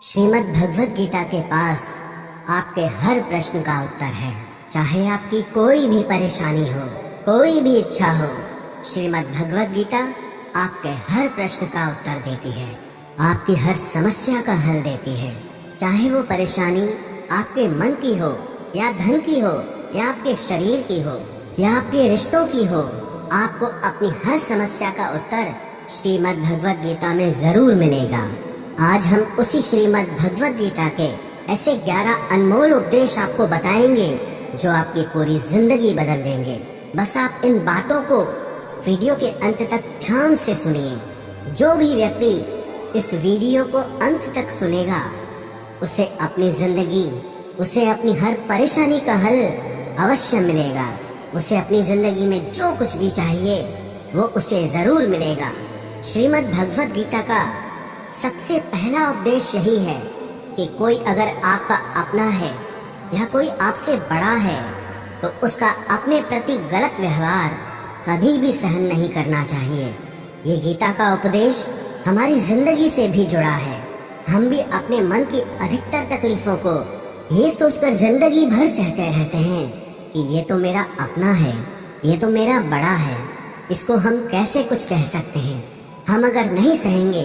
श्रीमद् भगवद गीता के पास आपके हर प्रश्न का उत्तर है। चाहे आपकी कोई भी परेशानी हो, कोई भी इच्छा हो, श्रीमद् भगवद गीता आपके हर प्रश्न का उत्तर देती है, आपकी हर समस्या का हल देती है। चाहे वो परेशानी आपके मन की हो या धन की हो या आपके शरीर की हो या आपके रिश्तों की हो, आपको अपनी हर समस्या का उत्तर श्रीमद् भगवद गीता में जरूर मिलेगा। आज हम उसी श्रीमद् भगवद गीता के ऐसे 11 अनमोल उपदेश आपको बताएंगे जो आपकी पूरी जिंदगी बदल देंगे। बस आप इन बातों को वीडियो के अंत तक ध्यान से सुनिए। जो भी व्यक्ति इस वीडियो को अंत तक सुनेगा उसे अपनी जिंदगी, उसे अपनी हर परेशानी का हल अवश्य मिलेगा। उसे अपनी जिंदगी में जो कुछ भी चाहिए वो उसे जरूर मिलेगा। श्रीमद् भगवद गीता का सबसे पहला उपदेश यही है कि कोई अगर आपका अपना है या कोई आपसे बड़ा है तो उसका अपने प्रति गलत व्यवहार कभी भी सहन नहीं करना चाहिए। ये गीता का उपदेश हमारी जिंदगी से भी जुड़ा है। हम भी अपने मन की अधिकतर तकलीफों को ये सोचकर जिंदगी भर सहते रहते हैं कि ये तो मेरा अपना है, ये तो मेरा बड़ा है, इसको हम कैसे कुछ कह सकते हैं। हम अगर नहीं सहेंगे,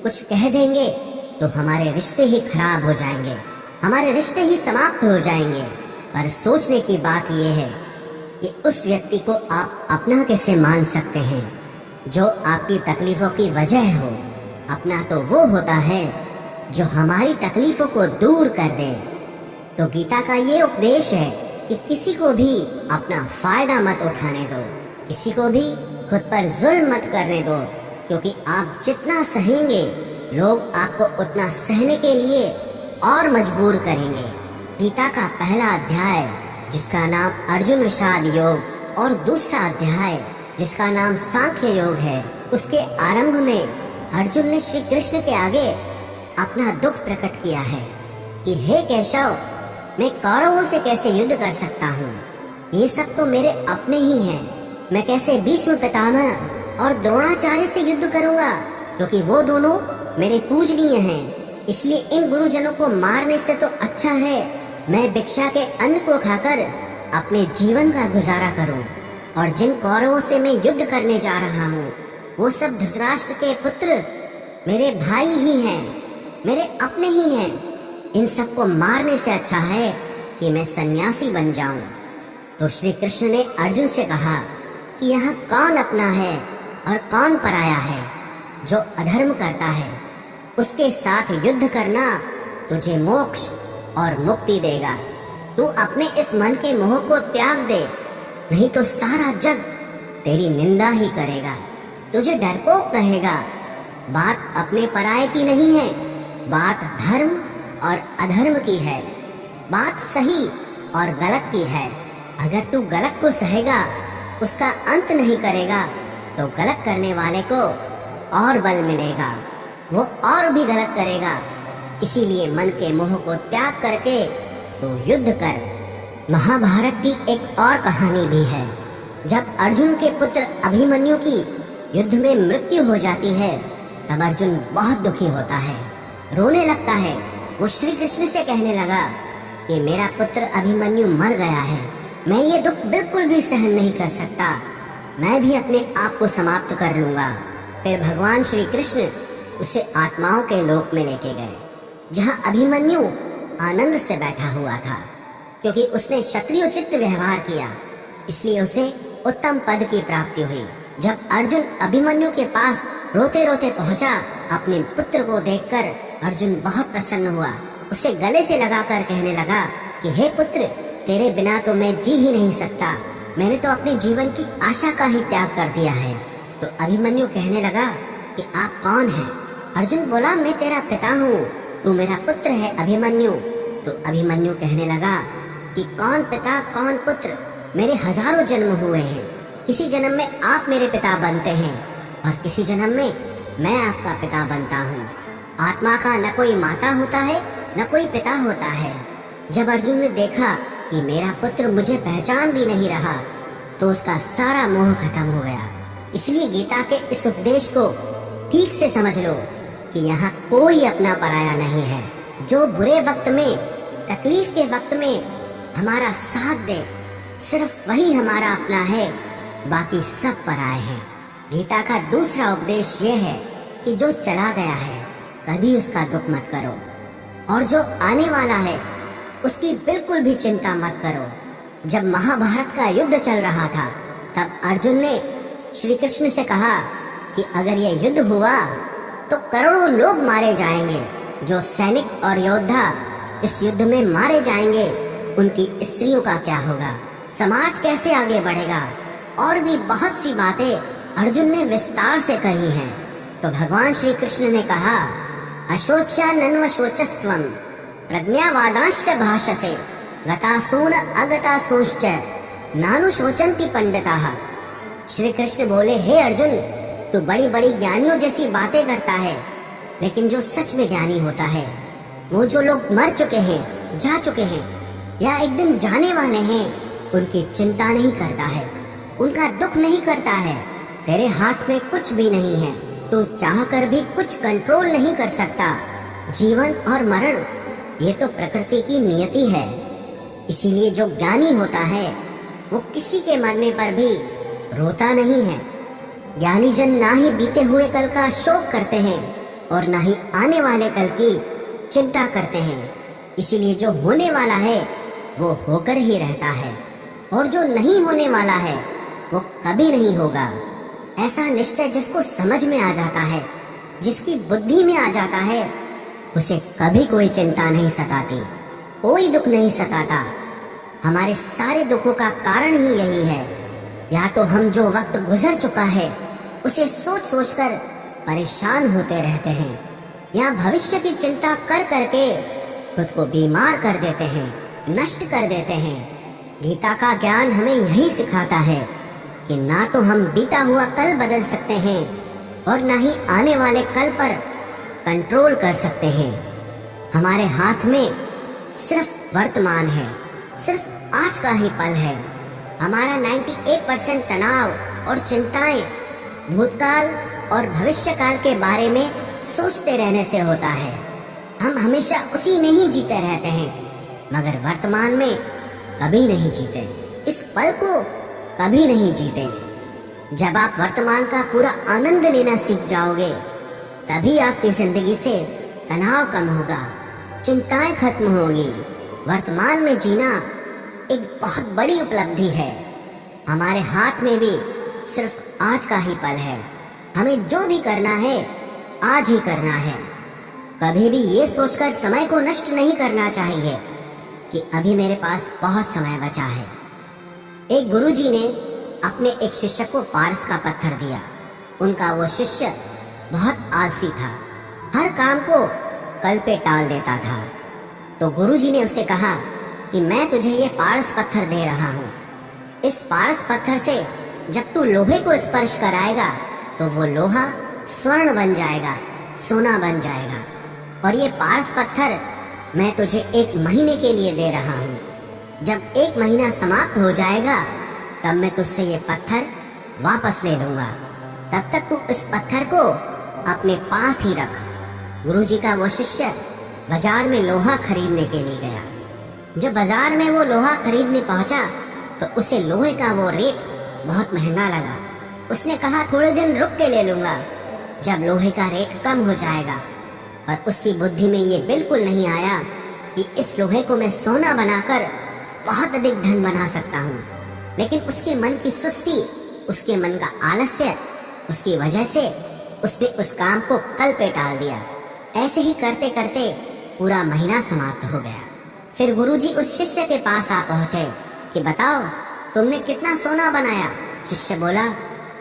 कुछ कह देंगे तो हमारे रिश्ते ही खराब हो जाएंगे, हमारे रिश्ते ही समाप्त हो जाएंगे। पर सोचने की बात यह है कि उस व्यक्ति को आप अपना कैसे मान सकते हैं जो आपकी तकलीफों की वजह हो। अपना तो वो होता है जो हमारी तकलीफों को दूर कर दे। तो गीता का ये उपदेश है कि किसी को भी अपना फायदा मत उठाने दो, किसी को भी खुद पर जुल्म मत करने दो, क्योंकि आप जितना सहेंगे लोग आपको उतना सहने के लिए और मजबूर करेंगे। गीता का पहला अध्याय जिसका नाम अर्जुन विषाद योग और दूसरा अध्याय जिसका नाम सांख्य योग है, उसके आरंभ में अर्जुन ने श्री कृष्ण के आगे अपना दुख प्रकट किया है कि हे केशव, मैं कौरवों से कैसे युद्ध कर सकता हूँ। ये सब तो मेरे अपने ही हैं। मैं कैसे भीष्म पितामह और द्रोणाचार्य से युद्ध करूंगा, क्योंकि वो दोनों मेरे पूजनीय हैं। इसलिए इन गुरुजनों को मारने से तो अच्छा है मैं भिक्षा के अन्न को खाकर अपने जीवन का गुजारा करूं। और जिन कौरवों से मैं युद्ध करने जा रहा हूं वो सब धृतराष्ट्र के पुत्र मेरे भाई ही हैं, मेरे अपने ही हैं। इन सबको मारने से अच्छा है कि मैं सन्यासी बन जाऊं। तो श्री कृष्ण ने अर्जुन से कहा कि यह कौन अपना है और कौन पराया है। जो अधर्म करता है उसके साथ युद्ध करना तुझे मोक्ष और मुक्ति देगा। तू अपने इस मन के मोह को त्याग दे, नहीं तो सारा जग तेरी निंदा ही करेगा, तुझे डरपोक कहेगा। बात अपने पराये की नहीं है, बात धर्म और अधर्म की है, बात सही और गलत की है। अगर तू गलत को सहेगा, उसका अंत नहीं करेगा, तो गलत करने वाले को और बल मिलेगा, वो और भी गलत करेगा। इसीलिए मन के मोह को त्याग करके तो युद्ध कर। महाभारत की एक और कहानी भी है। जब अर्जुन के पुत्र अभिमन्यु की युद्ध में मृत्यु हो जाती है तब अर्जुन बहुत दुखी होता है, रोने लगता है। वो श्री कृष्ण से कहने लगा कि मेरा पुत्र अभिमन्यु मर गया है, मैं ये दुख बिल्कुल भी सहन नहीं कर सकता, मैं भी अपने आप को समाप्त कर लूंगा। फिर भगवान श्री कृष्ण उसे आत्माओं के लोक में लेके गए, जहाँ अभिमन्यु आनंद से बैठा हुआ था, क्योंकि उसने क्षत्रियोचित व्यवहार किया, इसलिए उसे उत्तम पद की प्राप्ति हुई। जब अर्जुन अभिमन्यु के पास रोते रोते पहुंचा, अपने पुत्र को देखकर अर्जुन बहुत प्रसन्न हुआ। उसे गले से लगाकर कहने लगा कि हे पुत्र, तेरे बिना तो मैं जी ही नहीं सकता, मैंने तो अपने जीवन की आशा का ही त्याग कर दिया है। तो अभिमन्यु कहने लगा कि आप कौन हैं? अर्जुन बोला, मैं तेरा पिता हूँ, तू मेरा पुत्र है अभिमन्यु। तो अभिमन्यु कहने लगा कि कौन पिता कौन पुत्र, मेरे हजारों जन्म हुए हैं, किसी जन्म में आप मेरे पिता बनते हैं और किसी जन्म में मैं आपका पिता बनता हूँ। आत्मा का न कोई माता होता है न कोई पिता होता है। जब अर्जुन ने देखा कि मेरा पुत्र मुझे पहचान भी नहीं रहा तो उसका सारा मोह खत्म हो गया। इसलिए गीता के इस उपदेश को ठीक से समझ लो कि यहाँ कोई अपना पराया नहीं है। जो बुरे वक्त में, तकलीफ के वक्त में हमारा साथ दे, सिर्फ वही हमारा अपना है, बाकी सब पराए हैं। गीता का दूसरा उपदेश ये है कि जो चला गया है कभी उसका दुख मत करो, और जो आने वाला है उसकी बिल्कुल भी चिंता मत करो। जब महाभारत का युद्ध चल रहा था तब अर्जुन ने श्री कृष्ण से कहा कि अगर ये युद्ध हुआ तो करोड़ों लोग मारे जाएंगे। जो सैनिक और योद्धा इस युद्ध में मारे जाएंगे उनकी स्त्रियों का क्या होगा, समाज कैसे आगे बढ़ेगा, और भी बहुत सी बातें अर्जुन ने विस्तार से कही हैं। तो भगवान श्री कृष्ण ने कहा, अशोच्या नन्व शोचस्त्वं प्रज्ञावादांश्च भाषसे गतासून अगतासूंश्च नानु शोचन्ति पंडिताः। श्री कृष्ण बोले, हे अर्जुन, तू बड़ी बड़ी ज्ञानियों जैसी बातें करता है, लेकिन जो सच में ज्ञानी होता है, वो जो लोग मर चुके हैं, जा चुके हैं या एक दिन जाने वाले हैं, उनकी चिंता नहीं करता है, उनका दुख नहीं करता है। तेरे हाथ में कुछ भी नहीं है, तू चाहकर भी कुछ कंट्रोल नहीं कर सकता। जीवन और मरण ये तो प्रकृति की नियति है। इसीलिए जो ज्ञानी होता है वो किसी के मरने पर भी रोता नहीं है। ज्ञानी जन ना ही बीते हुए कल का शोक करते हैं और ना ही आने वाले कल की चिंता करते हैं। इसीलिए जो होने वाला है वो होकर ही रहता है, और जो नहीं होने वाला है वो कभी नहीं होगा। ऐसा निश्चय जिसको समझ में आ जाता है, जिसकी बुद्धि में आ जाता है, उसे कभी कोई चिंता नहीं सताती, कोई दुख नहीं सताता। हमारे सारे दुखों का कारण ही यही है। या तो हम जो वक्त गुजर चुका है उसे सोच सोच कर परेशान होते रहते हैं, या भविष्य की चिंता कर करके खुद को बीमार कर देते हैं, नष्ट कर देते हैं। गीता का ज्ञान हमें यही सिखाता है कि ना तो हम बीता हुआ कल बदल सकते हैं और ना ही आने वाले कल पर कंट्रोल कर सकते हैं। हमारे हाथ में सिर्फ वर्तमान है, सिर्फ आज का ही पल है। हमारा 98% तनाव और चिंताएं भूतकाल और भविष्यकाल के बारे में सोचते रहने से होता है। हम हमेशा उसी में ही जीते रहते हैं, मगर वर्तमान में कभी नहीं जीते, इस पल को कभी नहीं जीते। जब आप वर्तमान का पूरा आनंद लेना सीख जाओगे तभी आपकी जिंदगी से तनाव कम होगा, चिंताएं खत्म होंगी। वर्तमान में जीना एक बहुत बड़ी उपलब्धि है। हमारे हाथ में भी सिर्फ आज का ही पल है। हमें जो भी करना है आज ही करना है। कभी भी ये सोचकर समय को नष्ट नहीं करना चाहिए कि अभी मेरे पास बहुत समय बचा है। एक गुरुजी ने अपने एक शिष्य को पारस का पत्थर दिया। उनका वो शिष्य बहुत आलसी था, हर काम को कल पे टाल देता था। तो गुरुजी ने उससे कहा कि मैं तुझे ये पारस पत्थर दे रहा हूँ। इस पारस पत्थर से जब तू लोहे को स्पर्श कराएगा तो वो लोहा स्वर्ण बन जाएगा, सोना बन जाएगा। और ये पारस पत्थर मैं तुझे 1 महीने के लिए दे रहा हूँ। जब 1 महीना समाप्त हो जाएगा तब मैं तुझसे ये पत्थर वापस ले लूंगा। तब तक तू इस पत्थर को अपने पास ही रख। गुरुजी का वो शिष्य बाजार में लोहा खरीदने के लिए गया। जब बाजार में वो लोहा खरीदने पहुंचा तो उसे लोहे का वो रेट बहुत महंगा लगा। उसने कहा थोड़े दिन रुक के ले लूंगा, जब लोहे का रेट कम हो जाएगा। पर उसकी बुद्धि में ये बिल्कुल नहीं आया कि इस लोहे को मैं सोना बनाकर बहुत अधिक धन बना सकता हूँ। लेकिन उसके मन की सुस्ती, उसके मन का आलस्य, उसकी वजह से उसने उस काम को कल पे टाल दिया। ऐसे ही करते करते पूरा महीना समाप्त हो गया। फिर गुरुजी उस शिष्य के पास आ पहुंचे कि बताओ तुमने कितना सोना बनाया। शिष्य बोला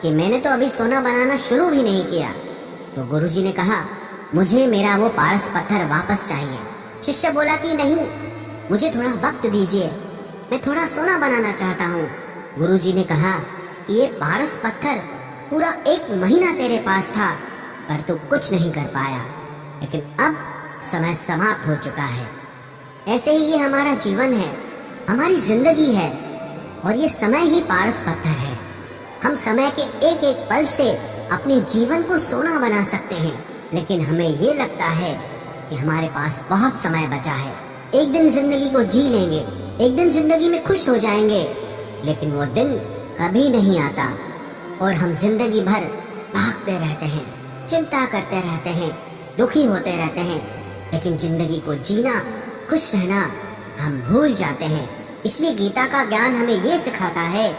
कि मैंने तो अभी सोना बनाना शुरू भी नहीं किया। तो गुरुजी ने कहा मुझे मेरा वो पारस पत्थर वापस चाहिए। शिष्य बोला कि नहीं, मुझे थोड़ा वक्त दीजिए, मैं थोड़ा सोना बनाना चाहता हूँ। गुरुजी ने कहा कि ये पारस पत्थर पूरा 1 महीना तेरे पास था पर तू कुछ नहीं कर पाया, लेकिन अब समय समाप्त हो चुका है। ऐसे ही ये हमारा जीवन है, हमारी जिंदगी है, और ये समय ही पारस पत्थर है। हम समय के एक एक पल से अपने जीवन को सोना बना सकते हैं, लेकिन हमें ये लगता है कि हमारे पास बहुत समय बचा है, एक दिन जिंदगी को जी लेंगे, एक दिन जिंदगी में खुश हो जाएंगे। लेकिन वो दिन कभी नहीं आता और हम जिंदगी भर भागते रहते हैं, चिंता करते रहते हैं, दुखी होते रहते हैं, लेकिन जिंदगी को जीना, खुश रहना हम भूल जाते हैं। इसलिए गीता का ज्ञान हमें ये सिखाता है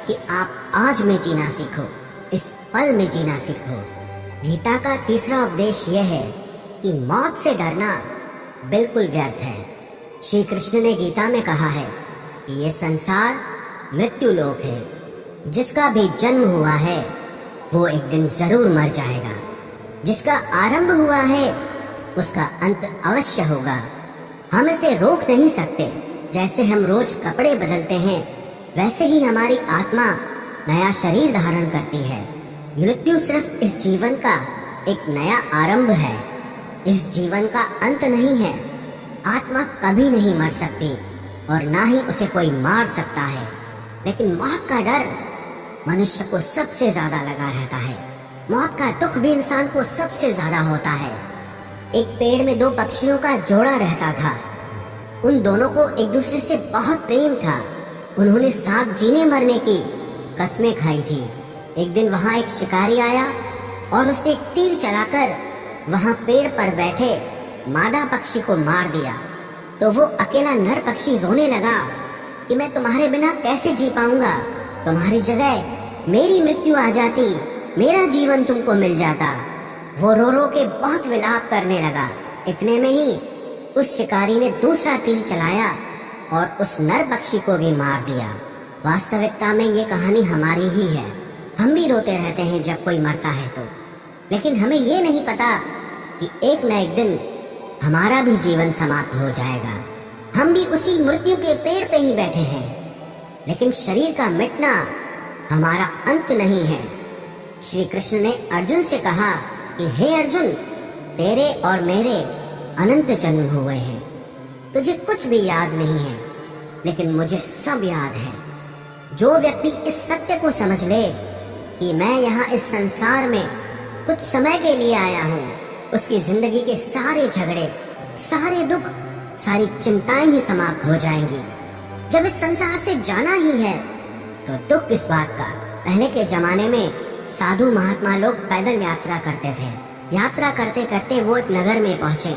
कि आप आज में जीना सीखो, इस पल में जीना सीखो। गीता का तीसरा उपदेश यह है कि मौत से डरना बिल्कुल व्यर्थ है। श्री कृष्ण ने गीता में कहा है कि ये संसार मृत्यु लोक है, जिसका भी जन्म हुआ है वो एक दिन जरूर मर जाएगा, जिसका आरंभ हुआ है उसका अंत अवश्य होगा। हम इसे रोक नहीं सकते। जैसे हम रोज कपड़े बदलते हैं, वैसे ही हमारी आत्मा नया शरीर धारण करती है। मृत्यु सिर्फ इस जीवन का एक नया आरंभ है, इस जीवन का अंत नहीं है। आत्मा कभी नहीं मर सकती और ना ही उसे कोई मार सकता है। लेकिन मौत का डर मनुष्य को सबसे ज्यादा लगा रहता है। मौत का दुख भी इंसान को सबसे ज्यादा होता है। एक पेड़ में दो पक्षियों का जोड़ा रहता था। उन दोनों को एक दूसरे से बहुत प्रेम था। उन्होंने साथ जीने मरने की कस्में खाई थी। एक दिन वहां एक शिकारी आया और उसने एक तीर चलाकर वहां पेड़ पर बैठे मादा पक्षी को मार दिया। तो वो अकेला नर पक्षी रोने लगा कि मैं तुम्हारे बिना कैसे जी पाऊंगा। तुम्हारी जगह मेरी मृत्यु आ जाती, मेरा जीवन तुमको मिल जाता। वो रो रो के बहुत विलाप करने लगा। इतने में ही उस शिकारी ने दूसरा तीर चलाया और उस नर पक्षी को भी मार दिया। वास्तविकता में ये कहानी हमारी ही है। हम भी रोते रहते हैं जब कोई मरता है तो, लेकिन हमें ये नहीं पता कि एक न एक दिन हमारा भी जीवन समाप्त हो जाएगा। हम भी उसी मृत्यु के पेड़ पे ही बैठे हैं। लेकिन शरीर का मिटना हमारा अंत नहीं है। श्री कृष्ण ने अर्जुन से कहा कि हे अर्जुन, तेरे और मेरे अनंत जन्म हुए हैं। तुझे कुछ भी याद नहीं है, लेकिन मुझे सब याद है। जो व्यक्ति इस सत्य को समझ ले कि मैं यहाँ इस संसार में कुछ समय के लिए आया हूँ, उसकी जिंदगी के सारे झगड़े, सारे दुख, सारी चिंताएं ही समाप्त हो जाएंगी। जब इस संसार से जाना ही है तो दुख किस बात का। पहले के जमाने में साधु महात्मा लोग पैदल यात्रा करते थे। यात्रा करते करते वो एक नगर में पहुंचे।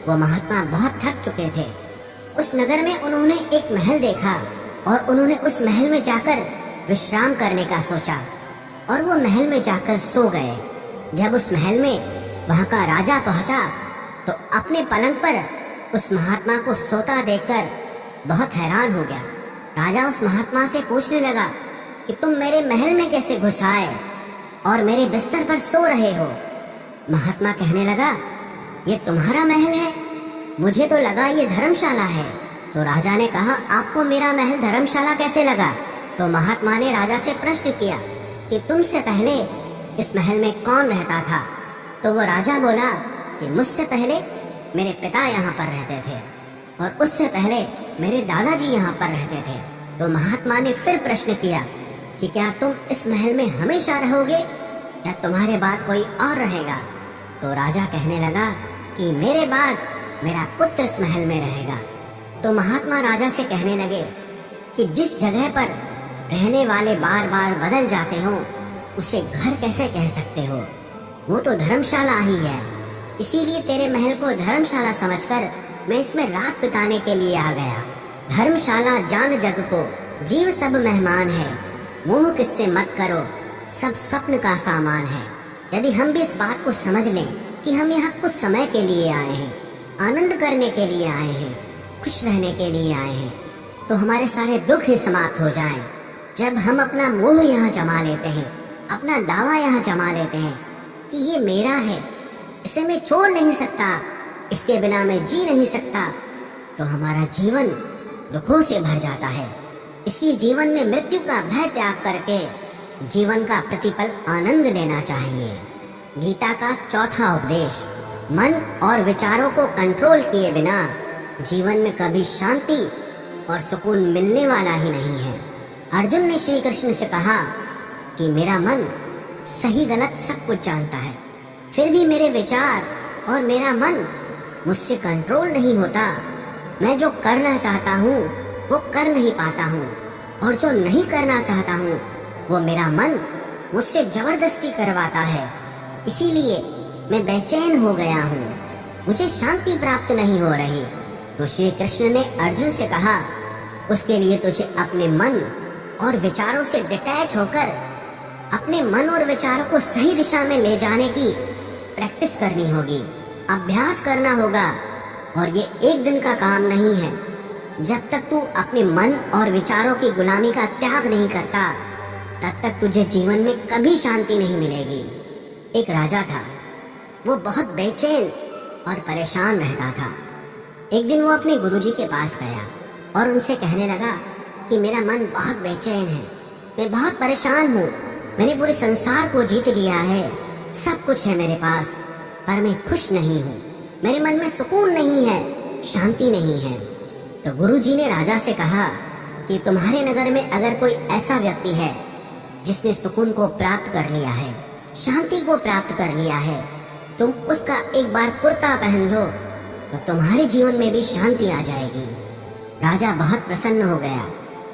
वो महात्मा बहुत थक चुके थे। उस नगर में उन्होंने एक महल देखा और उन्होंने उस महल में जाकर विश्राम करने का सोचा और वो महल में जाकर सो गए। जब उस महल में वहां का राजा पहुंचा तो अपने पलंग पर उस महात्मा को सोता देखकर बहुत हैरान हो गया। राजा उस महात्मा से पूछने लगा कि तुम मेरे महल में कैसे घुस आए और मेरे बिस्तर पर सो रहे हो। महात्मा कहने लगा, ये तुम्हारा महल है, मुझे तो लगा ये धर्मशाला है। तो राजा ने कहा, आपको मेरा महल धर्मशाला कैसे लगा? तो महात्मा ने राजा से प्रश्न किया कि तुमसे पहले इस महल में कौन रहता था? तो वो राजा बोला कि मुझसे पहले मेरे पिता यहाँ पर रहते थे और उससे पहले मेरे दादाजी यहाँ पर रहते थे। तो महात्मा ने फिर प्रश्न किया कि क्या तुम इस महल में हमेशा रहोगे या तुम्हारे बाद कोई और रहेगा? तो राजा कहने लगा कि मेरे बाद मेरा पुत्र इस महल में रहेगा। तो महात्मा राजा से कहने लगे कि जिस जगह पर रहने वाले बार बार बदल जाते हो उसे घर कैसे कह सकते हो? वो तो धर्मशाला ही है। इसीलिए तेरे महल को धर्मशाला समझकर मैं इसमें रात बिताने के लिए आ गया। धर्मशाला जान जग को, जीव सब मेहमान है। मोह किससे मत करो, सब स्वप्न का सामान है। यदि हम भी इस बात को समझ लें कि हम यहाँ कुछ समय के लिए आए हैं, आनंद करने के लिए आए हैं, खुश रहने के लिए आए हैं, तो हमारे सारे दुख ही समाप्त हो जाएं। जब हम अपना मोह यहाँ जमा लेते हैं, अपना दावा यहाँ जमा लेते हैं कि ये मेरा है, इसे मैं छोड़ नहीं सकता, इसके बिना मैं जी नहीं सकता, तो हमारा जीवन दुखों से भर जाता है। इसलिए जीवन में मृत्यु का भय त्याग करके जीवन का प्रतिपल आनंद लेना चाहिए। गीता का चौथा उपदेश, मन और विचारों को कंट्रोल किए बिना जीवन में कभी शांति और सुकून मिलने वाला ही नहीं है। अर्जुन ने श्री कृष्ण से कहा कि मेरा मन सही गलत सब कुछ जानता है, फिर भी मेरे विचार और मेरा मन मुझसे कंट्रोल नहीं होता। मैं जो करना चाहता हूँ वो कर नहीं पाता हूँ, और जो नहीं करना चाहता हूँ वो मेरा मन मुझसे जबरदस्ती करवाता है। इसीलिए मैं बेचैन हो गया हूँ, मुझे शांति प्राप्त नहीं हो रही। तो श्री कृष्ण ने अर्जुन से कहा, उसके लिए तुझे अपने मन और विचारों से डिटैच होकर अपने मन और विचारों को सही दिशा में ले जाने की प्रैक्टिस करनी होगी, अभ्यास करना होगा। और ये एक दिन का काम नहीं है। जब तक तू अपने मन और विचारों की गुलामी का त्याग नहीं करता, तब तक तुझे जीवन में कभी शांति नहीं मिलेगी। एक राजा था, वो बहुत बेचैन और परेशान रहता था। एक दिन वो अपने गुरुजी के पास गया और उनसे कहने लगा कि मेरा मन बहुत बेचैन है, मैं बहुत परेशान हूँ, मैंने पूरे संसार को जीत लिया है, सब कुछ है मेरे पास, पर मैं खुश नहीं हूँ, मेरे मन में सुकून नहीं है, शांति नहीं है। तो गुरुजी ने राजा से कहा कि तुम्हारे नगर में अगर कोई ऐसा व्यक्ति है जिसने सुकून को प्राप्त कर लिया है, शांति को प्राप्त कर लिया है, तुम उसका एक बार कुर्ता पहन लो तो तुम्हारे जीवन में भी शांति आ जाएगी। राजा बहुत प्रसन्न हो गया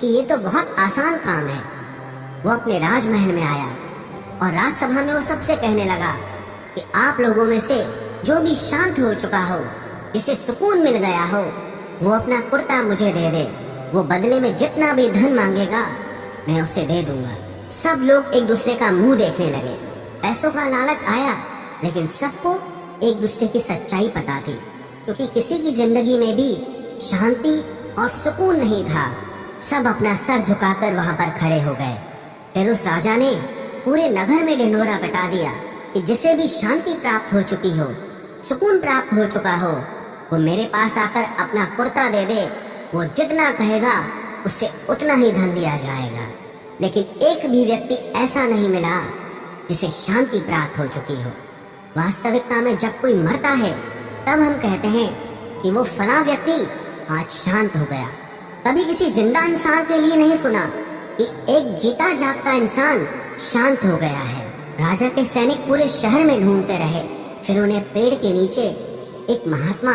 कि ये तो बहुत आसान काम है। वो अपने राजमहल में आया और राजसभा में वो सबसे कहने लगा कि आप लोगों में से जो भी शांत हो चुका हो, जिसे सुकून मिल गया हो, वो अपना कुर्ता मुझे दे दे। वो बदले में जितना भी धन मांगेगा मैं उसे दे दूंगा। सब लोग एक दूसरे का मुंह देखने लगे। पैसों का लालच आया, लेकिन सबको एक दूसरे की सच्चाई पता थी, क्योंकि किसी की जिंदगी में भी शांति और सुकून नहीं था। सब अपना सर झुकाकर वहां पर खड़े हो गए। फिर उस राजा ने पूरे नगर में ढिंढोरा पिटा दिया कि जिसे भी शांति प्राप्त हो चुकी हो, सुकून प्राप्त हो चुका हो, वो मेरे पास आकर अपना कुर्ता दे दे। वो जितना कहेगा उससे उतना ही धन दिया जाएगा। लेकिन एक भी व्यक्ति ऐसा नहीं मिला जिसे शांति प्राप्त हो चुकी हो। वास्तविकता में जब कोई मरता है तब हम कहते हैं कि वो फला व्यक्ति आज शांत हो गया। कभी किसी जिंदा इंसान के लिए नहीं सुना कि एक जीता जागता इंसान शांत हो गया है। राजा के सैनिक पूरे शहर में ढूंढते रहे, फिर उन्हें पेड़ के नीचे एक महात्मा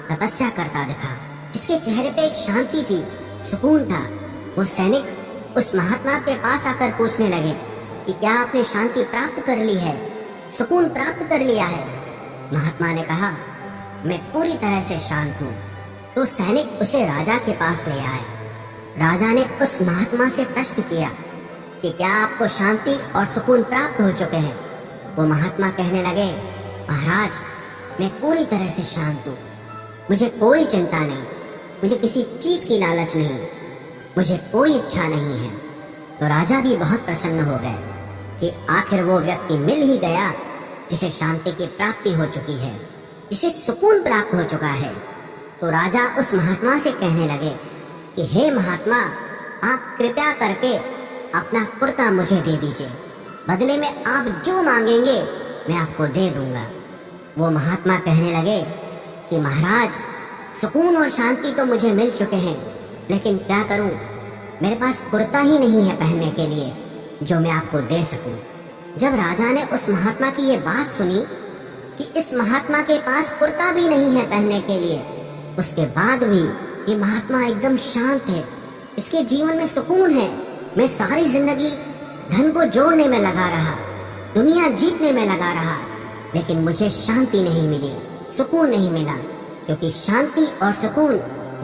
तपस्या करता दिखा, जिसके चेहरे पे एक शांति थी, सुकून था। वो सैनिक उस महात्मा के पास आकर पूछने लगे कि क्या आपने शांति प्राप्त कर ली है, सुकून प्राप्त कर लिया है? महात्मा ने कहा, मैं पूरी तरह से शांत हूँ। तो सैनिक उसे राजा के पास ले आए। राजा ने उस महात्मा से प्रश्न किया कि क्या आपको शांति और सुकून प्राप्त हो चुके हैं? वो महात्मा कहने लगे, महाराज, मैं पूरी तरह से शांत हूँ, मुझे कोई चिंता नहीं, मुझे किसी चीज की लालच नहीं, मुझे कोई इच्छा नहीं है। तो राजा भी बहुत प्रसन्न हो गए कि आखिर वो व्यक्ति मिल ही गया जिसे शांति की प्राप्ति हो चुकी है, जिसे सुकून प्राप्त हो चुका है। तो राजा उस महात्मा से कहने लगे कि हे महात्मा, आप कृपया करके अपना कुर्ता मुझे दे दीजिए, बदले में आप जो मांगेंगे मैं आपको दे दूंगा। वो महात्मा कहने लगे कि महाराज, सुकून और शांति तो मुझे मिल चुके हैं, लेकिन क्या करूं, मेरे पास कुर्ता ही नहीं है पहनने के लिए जो मैं आपको दे सकूं। जब राजा ने उस महात्मा की ये बात सुनी कि इस महात्मा के पास कुर्ता भी नहीं है पहनने के लिए, उसके बाद भी ये महात्मा एकदम शांत है, इसके जीवन में सुकून है, मैं सारी जिंदगी धन को जोड़ने में लगा रहा, दुनिया जीतने में लगा रहा, लेकिन मुझे शांति नहीं मिली, सुकून नहीं मिला। क्योंकि शांति और सुकून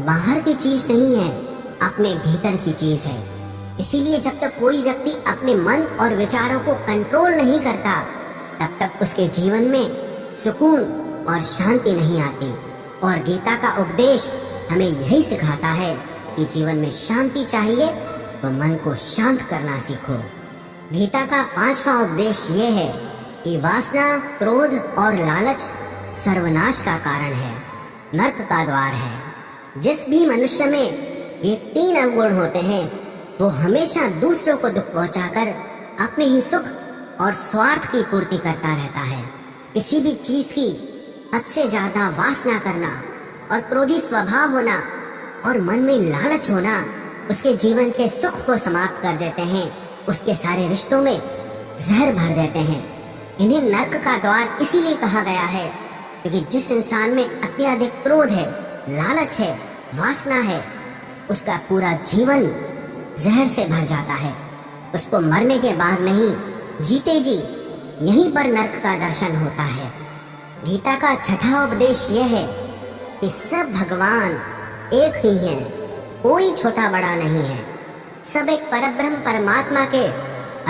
बाहर की चीज नहीं है, अपने भीतर की चीज है। इसीलिए जब तक कोई व्यक्ति अपने मन और विचारों को कंट्रोल नहीं करता, तब तक उसके जीवन में सुकून और शांति नहीं आती। और गीता का उपदेश हमें यही सिखाता है कि जीवन में शांति चाहिए तो मन को शांत करना सीखो। गीता का 5वां उपदेश ये है कि वासना, क्रोध और लालच सर्वनाश का कारण है, नरक का द्वार है। जिस भी मनुष्य में ये 3 अवगुण होते हैं, वो हमेशा दूसरों को दुख पहुंचाकर अपने ही सुख और स्वार्थ की पूर्ति करता रहता है। किसी भी चीज की हद से ज्यादा वासना करना और क्रोधी स्वभाव होना और मन में लालच होना उसके जीवन के सुख को समाप्त कर देते हैं, उसके सारे रिश्तों में जहर भर देते हैं। इन्हें नर्क का द्वार इसीलिए कहा गया है क्योंकि जिस इंसान में अत्यधिक क्रोध है, लालच है, वासना है, उसका पूरा जीवन जहर से भर जाता है। उसको मरने के बाद नहीं, जीते जी यहीं पर नर्क का दर्शन होता है। गीता का छठा उपदेश यह है कि सब भगवान एक ही हैं, कोई छोटा बड़ा नहीं है। सब एक परब्रह्म परमात्मा के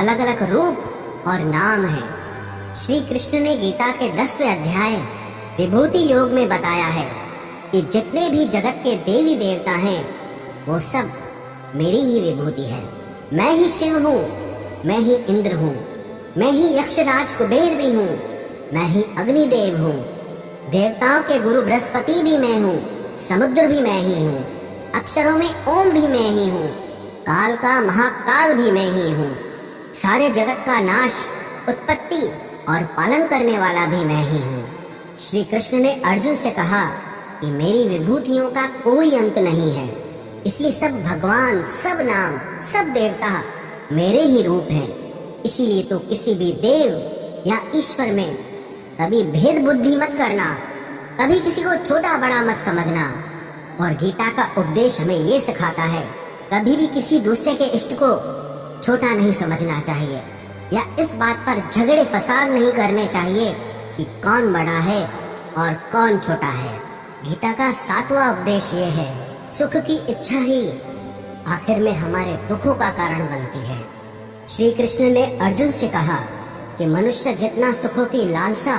अलग अलग रूप और नाम हैं। श्री कृष्ण ने गीता के 10वें अध्याय विभूति योग में बताया है कि जितने भी जगत के देवी देवता हैं वो सब मेरी ही विभूति है। मैं ही शिव हूँ, मैं ही इंद्र हूँ, मैं ही यक्षराज कुबेर भी हूँ, मैं ही अग्निदेव हूँ, देवताओं के गुरु बृहस्पति भी मैं हूँ, समुद्र भी मैं ही हूँ, अक्षरों में ओम भी मैं ही हूँ, काल का महाकाल भी मैं ही हूँ, सारे जगत का नाश, उत्पत्ति और पालन करने वाला भी मैं ही हूँ। श्री कृष्ण ने अर्जुन से कहा कि मेरी विभूतियों का कोई अंत नहीं है, इसलिए सब भगवान, सब नाम, सब देवता मेरे ही रूप हैं। इसीलिए तो किसी भी देव या ईश्वर में कभी भेद बुद्धि मत करना, कभी किसी को छोटा बड़ा मत समझना। और गीता का उपदेश हमें ये सिखाता है कभी भी किसी दूसरे के इष्ट को छोटा नहीं समझना चाहिए या इस बात पर झगड़े फसाद नहीं करने चाहिए कि कौन बड़ा है और कौन छोटा है। गीता का 7वां उपदेश ये है, सुख की इच्छा ही आखिर में हमारे दुखों का कारण बनती है। श्री कृष्ण ने अर्जुन से कहा कि मनुष्य जितना सुखों की लालसा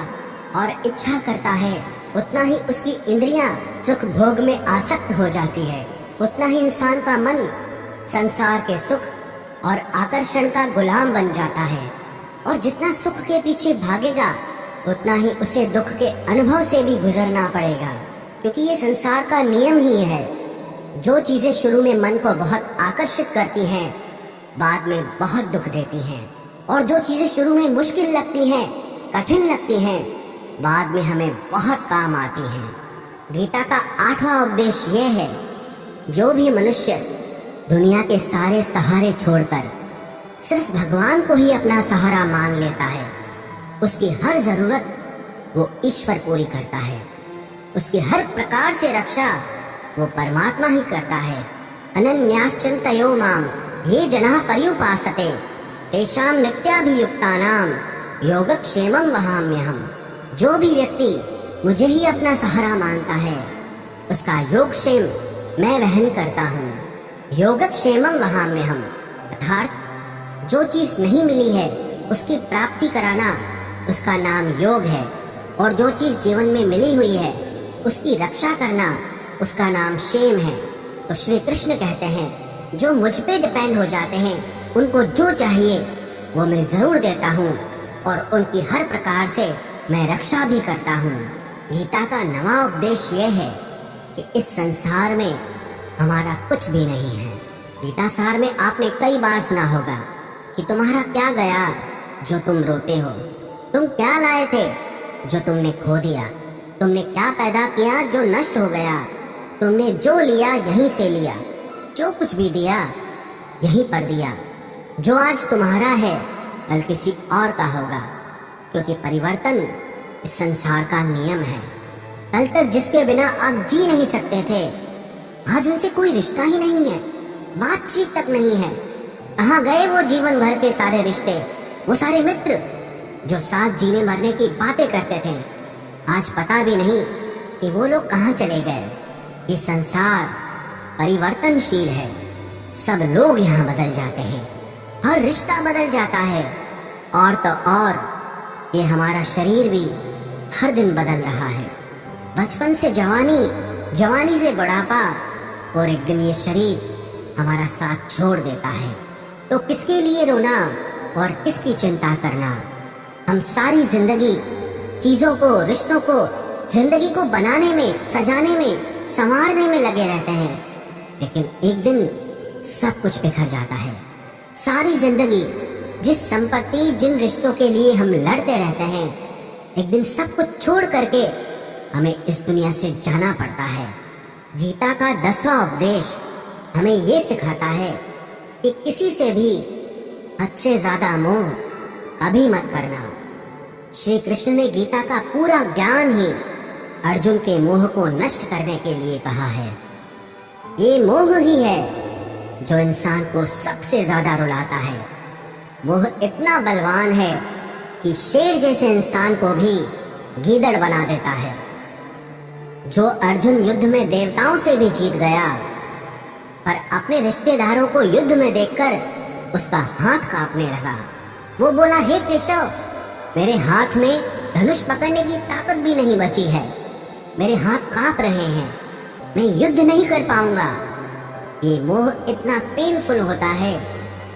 और इच्छा करता है उतना ही उसकी इंद्रियां सुख भोग में आसक्त हो जाती है, उतना ही इंसान का मन संसार के सुख और आकर्षण का गुलाम बन जाता है। और जितना सुख के पीछे भागेगा उतना ही उसे दुख के अनुभव से भी गुजरना पड़ेगा, क्योंकि ये संसार का नियम ही है। जो चीजें शुरू में मन को बहुत आकर्षित करती हैं बाद में बहुत दुख देती हैं, और जो चीजें शुरू में मुश्किल लगती हैं, कठिन लगती हैं, बाद में हमें बहुत काम आती हैं। गीता का 8वां उपदेश ये है, जो भी मनुष्य दुनिया के सारे सहारे छोड़कर सिर्फ भगवान को ही अपना सहारा मान लेता है, उसकी हर जरूरत वो ईश्वर पूरी करता है। उसकी हर प्रकार से रक्षा वो परमात्मा ही करता है। अनन्याश्चिन्तयो माम ये जनाः पर्युपासते तेषां नित्याभियुक्तानां योगक्षेमं वहाम्यहम्। जो भी व्यक्ति मुझे ही अपना सहारा मानता है उसका योगक्षेम मैं वहन करता हूँ। योगक्षेमं वहाम्यहम् अर्थात जो चीज नहीं मिली है उसकी प्राप्ति कराना उसका नाम योग है, और जो चीज जीवन में मिली हुई है उसकी रक्षा करना उसका नाम क्षेम है। तो श्री कृष्ण कहते हैं जो मुझ पे डिपेंड हो जाते हैं उनको जो चाहिए वो मैं जरूर देता हूँ और उनकी हर प्रकार से मैं रक्षा भी करता हूँ। गीता का 9वां उपदेश ये है कि इस संसार में हमारा कुछ भी नहीं है। गीता सार में आपने कई बार सुना होगा कि तुम्हारा क्या गया जो तुम रोते हो, तुम क्या लाए थे जो तुमने खो दिया, तुमने क्या पैदा किया जो नष्ट हो गया, तुमने जो लिया यहीं से लिया, जो कुछ भी दिया यहीं पर दिया। जो आज तुम्हारा है कल किसी और का होगा, क्योंकि परिवर्तन इस संसार का नियम है। कल तक जिसके बिना आप जी नहीं सकते थे आज उनसे कोई रिश्ता ही नहीं है, बातचीत तक नहीं है। कहाँ गए वो जीवन भर के सारे रिश्ते, वो सारे मित्र जो साथ जीने मरने की बातें करते थे, आज पता भी नहीं कि वो लोग कहाँ चले गए। ये संसार परिवर्तनशील है, सब लोग यहाँ बदल जाते हैं, हर रिश्ता बदल जाता है, और तो और ये हमारा शरीर भी हर दिन बदल रहा है। बचपन से जवानी, जवानी से बुढ़ापा, और एक दिन ये शरीर हमारा साथ छोड़ देता है। तो किसके लिए रोना और किसकी चिंता करना। हम सारी जिंदगी चीजों को, रिश्तों को, जिंदगी को बनाने में, सजाने में, संवारने में लगे रहते हैं, लेकिन एक दिन सब कुछ बिखर जाता है। सारी जिंदगी जिस संपत्ति, जिन रिश्तों के लिए हम लड़ते रहते हैं, एक दिन सब कुछ छोड़ करके हमें इस दुनिया से जाना पड़ता है। गीता का 10वां उपदेश हमें ये सिखाता है कि किसी से भी हद से ज्यादा मोह कभी मत करना। श्री कृष्ण ने गीता का पूरा ज्ञान ही अर्जुन के मोह को नष्ट करने के लिए कहा है। ये मोह ही है जो इंसान को सबसे ज्यादा रुलाता है। मोह इतना बलवान है कि शेर जैसे इंसान को भी गीदड़ बना देता है। जो अर्जुन युद्ध में देवताओं से भी जीत गया, पर अपने रिश्तेदारों को युद्ध में देखकर उसका हाथ कांपने लगा। वो बोला, हे केशव, मेरे हाथ में धनुष पकड़ने की ताकत भी नहीं बची है, मेरे हाथ कांप रहे हैं, मैं युद्ध नहीं कर पाऊंगा। ये मोह इतना पेनफुल होता है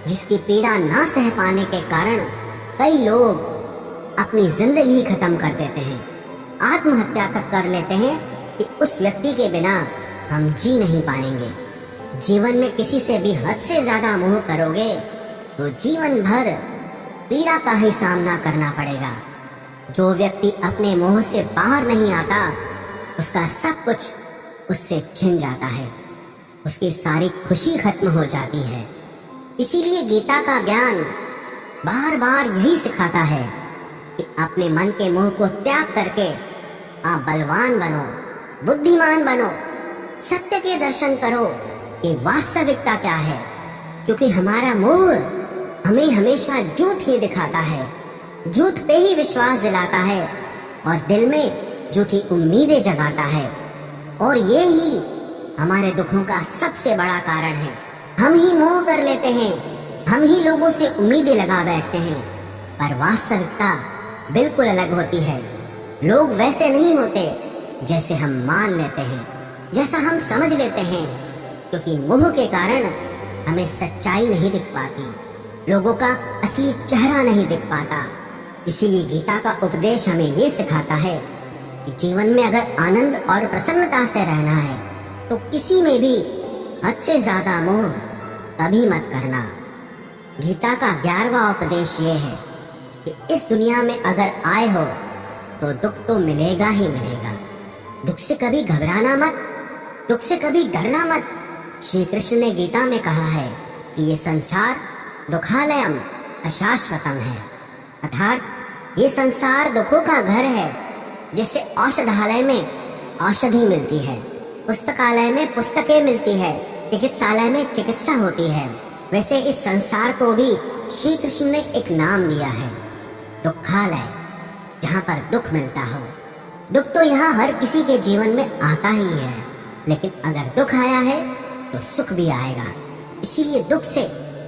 जिसकी पीड़ा ना सह पाने के कारण कई लोग अपनी जिंदगी खत्म कर देते हैं, आत्महत्या तक कर लेते हैं कि उस व्यक्ति के बिना हम जी नहीं पाएंगे। जीवन में किसी से भी हद से ज्यादा मोह करोगे तो जीवन भर पीड़ा का ही सामना करना पड़ेगा। जो व्यक्ति अपने मोह से बाहर नहीं आता, उसका सब कुछ उससे छिन जाता है, उसकी सारी खुशी खत्म हो जाती है। इसीलिए गीता का ज्ञान बार बार यही सिखाता है कि अपने मन के मोह को त्याग करके आप बलवान बनो, बुद्धिमान बनो, सत्य के दर्शन करो कि वास्तविकता क्या है। क्योंकि हमारा मोह हमें हमेशा झूठ ही दिखाता है, झूठ पे ही विश्वास दिलाता है और दिल में झूठी उम्मीदें जगाता है। और ये ही हमारे दुखों का सबसे बड़ा कारण है। हम ही मोह कर लेते हैं, हम ही लोगों से उम्मीदें लगा बैठते हैं, पर वास्तविकता बिल्कुल अलग होती है। लोग वैसे नहीं होते जैसे हम मान लेते हैं, जैसा हम समझ लेते हैं, क्योंकि मोह के कारण हमें सच्चाई नहीं दिख पाती, लोगों का असली चेहरा नहीं दिख पाता। इसीलिए गीता का उपदेश हमें ये सिखाता है कि जीवन में अगर आनंद और प्रसन्नता से रहना है तो किसी में भी हद से ज्यादा मोह कभी मत करना। गीता का 11वां उपदेश ये है कि इस दुनिया में अगर आए हो तो दुख तो मिलेगा ही मिलेगा। दुख से कभी घबराना मत, दुख से कभी डरना मत। श्री कृष्ण ने गीता में कहा है कि ये संसार दुखालयम अशाश्वतम है, अर्थात ये संसार दुखों का घर है। जैसे औषधालय में औषधि मिलती है, पुस्तकालय में पुस्तकें मिलती है, चिकित्सालय में चिकित्सा होती है, वैसे इस संसार को भी श्री कृष्ण ने एक नाम दिया है, दुखालय, जहाँ पर दुख मिलता हो। दुख तो यहाँ हर किसी के जीवन में आता ही है, लेकिन अगर दुख आया है तो सुख भी आएगा। इसीलिए दुख से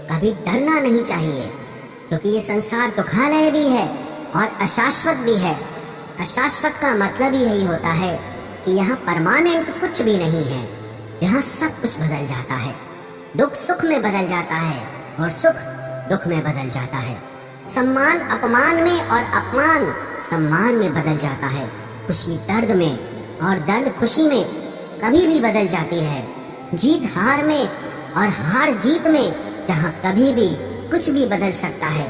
कभी डरना नहीं चाहिए, क्योंकि ये संसार दुखालय भी है और अशाश्वत भी है। अशाश्वत का मतलब ही यही होता है कि यहाँ परमानेंट कुछ भी नहीं है, यहाँ सब कुछ बदल जाता है। दुख सुख में बदल जाता है और सुख दुख में बदल जाता है। सम्मान अपमान में और अपमान सम्मान में बदल जाता है। खुशी दर्द में और दर्द खुशी में कभी भी बदल जाती है। जीत हार में और हार जीत में जहाँ कभी भी कुछ भी बदल सकता है।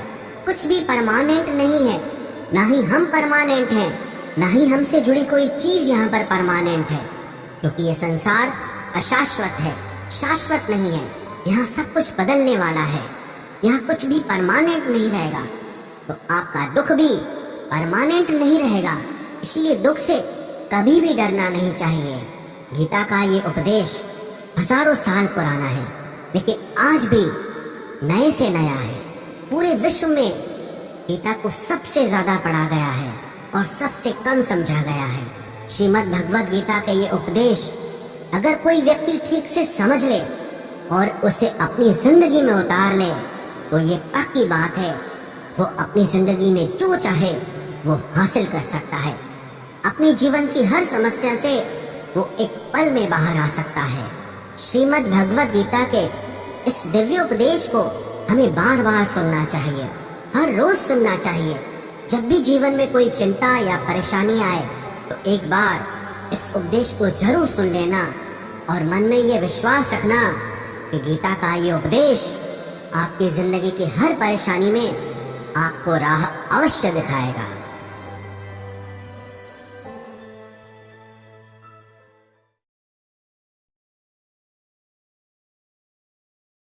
कुछ भी परमानेंट नहीं है, ना ही हम परमानेंट हैं, ना ही हमसे जुड़ी कोई चीज यहाँ पर परमानेंट है, क्योंकि ये संसार अशाश्वत है, शाश्वत नहीं है। यहाँ सब कुछ बदलने वाला है, यहाँ कुछ भी परमानेंट नहीं रहेगा। तो आपका दुख भी परमानेंट नहीं रहेगा, इसलिए दुख से कभी भी डरना नहीं चाहिए। गीता का ये उपदेश हजारों साल पुराना है, लेकिन आज भी नए से नया है। पूरे विश्व में गीता को सबसे ज्यादा पढ़ा गया है और सबसे कम समझा गया है। श्रीमद् भगवद गीता के ये उपदेश अगर कोई व्यक्ति ठीक से समझ ले और उसे अपनी जिंदगी में उतार ले तो ये पक्की बात है, वो अपनी जिंदगी में जो चाहे वो हासिल कर सकता है। अपने जीवन की हर समस्या से वो एक पल में बाहर आ सकता है। श्रीमद् भगवद गीता के इस दिव्य उपदेश को हमें बार बार सुनना चाहिए, हर रोज सुनना चाहिए। जब भी जीवन में कोई चिंता या परेशानी आए तो एक बार इस उपदेश को जरूर सुन लेना और मन में ये विश्वास रखना कि गीता का ये उपदेश आपकी जिंदगी की हर परेशानी में आपको राह अवश्य दिखाएगा।